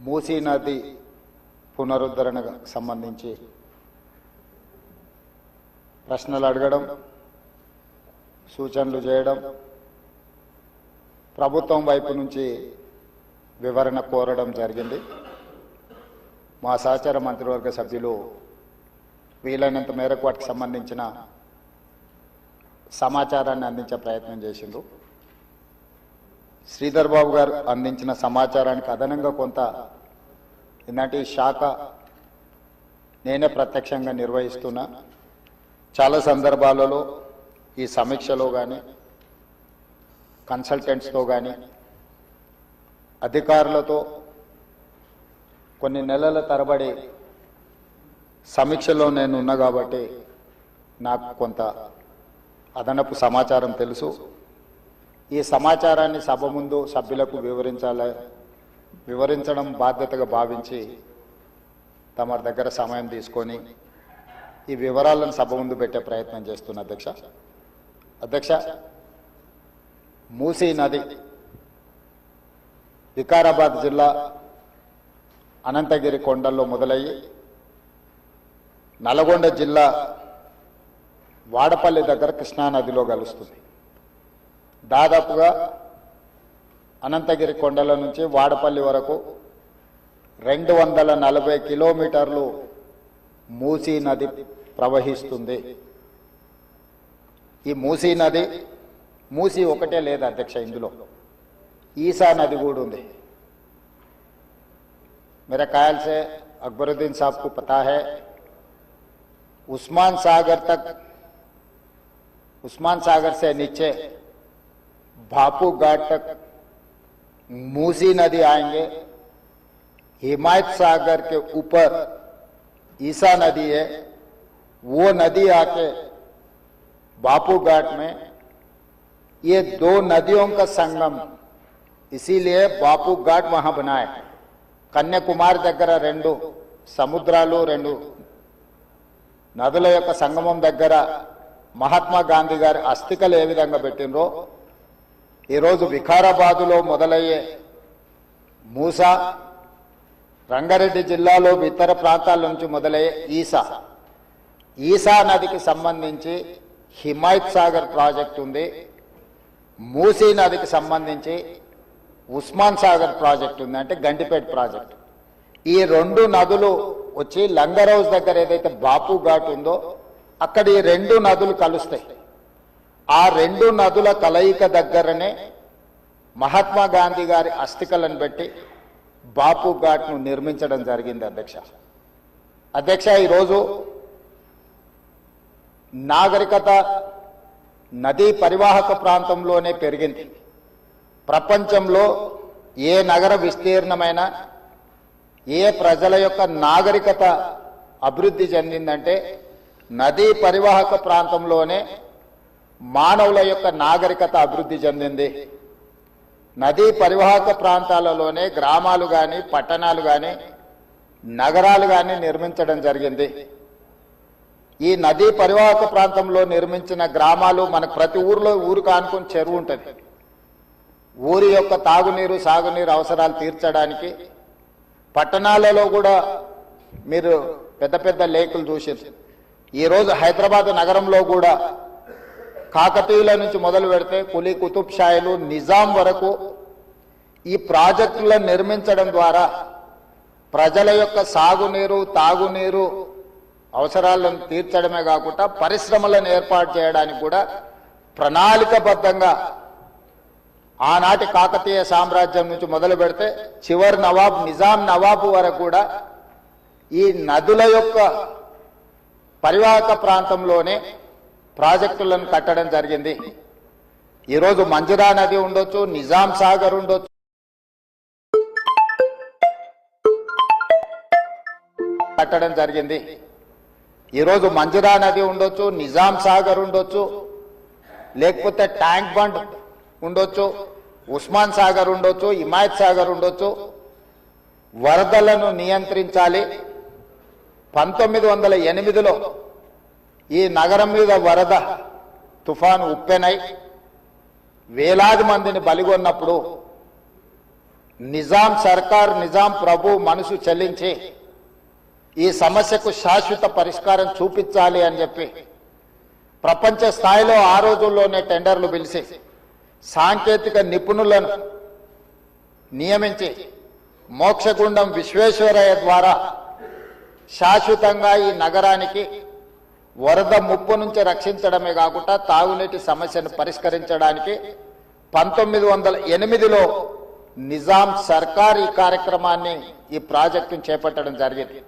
మూసీ నది పునరుద్ధరణకు సంబంధించి ప్రశ్నలు అడగడం, సూచనలు చేయడం, ప్రభుత్వం వైపు నుంచి వివరణ కోరడం జరిగింది. మా సహచార మంత్రివర్గ సభ్యులు వీలైనంత మేరకు వాటికి సంబంధించిన సమాచారాన్ని అందించే ప్రయత్నం చేసిండ్రు. శ్రీధర్ బాబు గారు అందించిన సమాచారానికి అదనంగా కొంత ఇలాంటి శాఖ నేనే ప్రత్యక్షంగా నిర్వహిస్తున్నా. చాలా సందర్భాలలో ఈ సమీక్షలో కానీ కన్సల్టెంట్స్తో కానీ అధికారులతో కొన్ని నెలల తరబడి సమీక్షలో నేను ఉన్నా కాబట్టి నాకు కొంత అదనపు సమాచారం తెలుసు. ఈ సమాచారాన్ని సభ ముందు సభ్యులకు వివరించడం బాధ్యతగా భావించి తమ దగ్గర సమయం తీసుకొని ఈ వివరాలను సభ ముందు పెట్టే ప్రయత్నం చేస్తున్నా. అధ్యక్ష, మూసీ నది వికారాబాద్ జిల్లా అనంతగిరి కొండల్లో మొదలయ్యి నల్గొండ జిల్లా వాడపల్లి దగ్గర కృష్ణానదిలో కలుస్తుంది. దాదాపుగా అనంతగిరి కొండల నుంచి వాడపల్లి వరకు 240 కిలోమీటర్లు మూసీ నది ప్రవహిస్తుంది. ఈ మూసీ నది మూసీ ఒకటే లేదు అధ్యక్ష, ఇందులో ఈసా నది కూడా ఉంది. मेरे ख्याल से अकबरुद्दीन साहब को पता है, उस्मान सागर से नीचे भापू घाट तक मूसी नदी आएंगे. हिमायत सागर के ऊपर ईसा नदी है, वो नदी आके बापू घाट में, ये दो नदियों का संगम, इसीलिए बापू घाट वहां बनाए. కన్యాకుమారి దగ్గర 2 సముద్రాలు 2 నదుల యొక్క సంగమం దగ్గర మహాత్మా గాంధీ గారి అస్థికలు ఏ విధంగా పెట్టినరో ఈరోజు వికారాబాదులో మొదలయ్యే మూసా, రంగారెడ్డి జిల్లాలో ఇతర ప్రాంతాల నుంచి మొదలయ్యే ఈసా నదికి సంబంధించి హిమాయత్ సాగర్ ప్రాజెక్ట్ ఉంది. మూసీ నదికి సంబంధించి ఉస్మాన్ సాగర్ ప్రాజెక్ట్ ఉంది, అంటే గండిపేట ప్రాజెక్ట్. ఈ 2 నదులు వచ్చి లంగరౌజ్ దగ్గర ఏదైతే బాపు ఘాట్ ఉందో అక్కడ ఈ 2 నదులు కలుస్తాయి. ఆ 2 నదుల కలయిక దగ్గరనే మహాత్మా గాంధీ గారి అస్థికలను పెట్టి బాపు ఘాట్ను నిర్మించడం జరిగింది. అధ్యక్ష, ఈరోజు నాగరికత నదీ పరివాహక ప్రాంతంలోనే పెరిగింది. ప్రపంచంలో ఏ నగర విస్తీర్ణమైన ఏ ప్రజల యొక్క నాగరికత అభివృద్ధి చెందిందంటే నదీ పరివాహక ప్రాంతంలోనే మానవుల యొక్క నాగరికత అభివృద్ధి చెందింది. నదీ పరివాహక ప్రాంతాలలోనే గ్రామాలు కానీ పట్టణాలు కానీ నగరాలు కానీ నిర్మించడం జరిగింది. ఈ నదీ పరివాహక ప్రాంతంలో నిర్మించిన గ్రామాలు మనకు ప్రతి ఊరికి ఆనుకొని చెరువు ఉంటుంది. ఊరి యొక్క తాగునీరు సాగునీరు అవసరాలు తీర్చడానికి పట్టణాలలో కూడా మీరు పెద్ద పెద్ద లేకులు చూసారు. ఈరోజు హైదరాబాద్ నగరంలో కూడా కాకతీయుల నుంచి మొదలు పెడితే కులీ కుతుబ్ షాయిలు నిజాం వరకు ఈ ప్రాజెక్టులను నిర్మించడం ద్వారా ప్రజల యొక్క సాగునీరు తాగునీరు అవసరాలను తీర్చడమే కాకుండా పరిశ్రమలను ఏర్పాటు చేయడానికి కూడా ప్రణాళికబద్ధంగా ఆనాటి కాకతీయ సామ్రాజ్యం నుంచి మొదలు పెడితే చివరి నవాబ్ నిజాం నవాబు వరకు కూడా ఈ నదుల యొక్క పరివాహక ప్రాంతంలోనే ప్రాజెక్టులను కట్టడం జరిగింది. ఈరోజు మంజురా నది ఉండొచ్చు, నిజాం సాగర్ ఉండొచ్చు, కట్టడం జరిగింది. ఈరోజు మంజురా నది ఉండొచ్చు, నిజాం సాగర్ ఉండొచ్చు, లేకపోతే ట్యాంక్ బండ్ ఉండొచ్చు, ఉస్మాన్ సాగర్ ఉండొచ్చు, హిమాయత్ సాగర్ ఉండొచ్చు. వరదలను నియంత్రించాలి. 1908లో ఈ నగరం మీద వరద తుఫాను ఉప్పెనై వేలాది మందిని బలిగొన్నప్పుడు నిజాం సర్కార్ నిజాం ప్రభు మనసు చెల్లించి ఈ సమస్యకు శాశ్వత పరిష్కారం చూపించాలి అని చెప్పి ప్రపంచ స్థాయిలో ఆ రోజుల్లోనే టెండర్లు పిలిచి సాంకేతిక నిపుణులను నియమించి మోక్షగుండం విశ్వేశ్వరయ్య ద్వారా శాశ్వతంగా ఈ నగరానికి వరద ముప్పు నుంచి రక్షించడమే కాకుండా తాగునీటి సమస్యను పరిష్కరించడానికి 1908లో నిజాం సర్కార్ ఈ కార్యక్రమాన్ని ఈ ప్రాజెక్టును చేపట్టడం జరిగింది.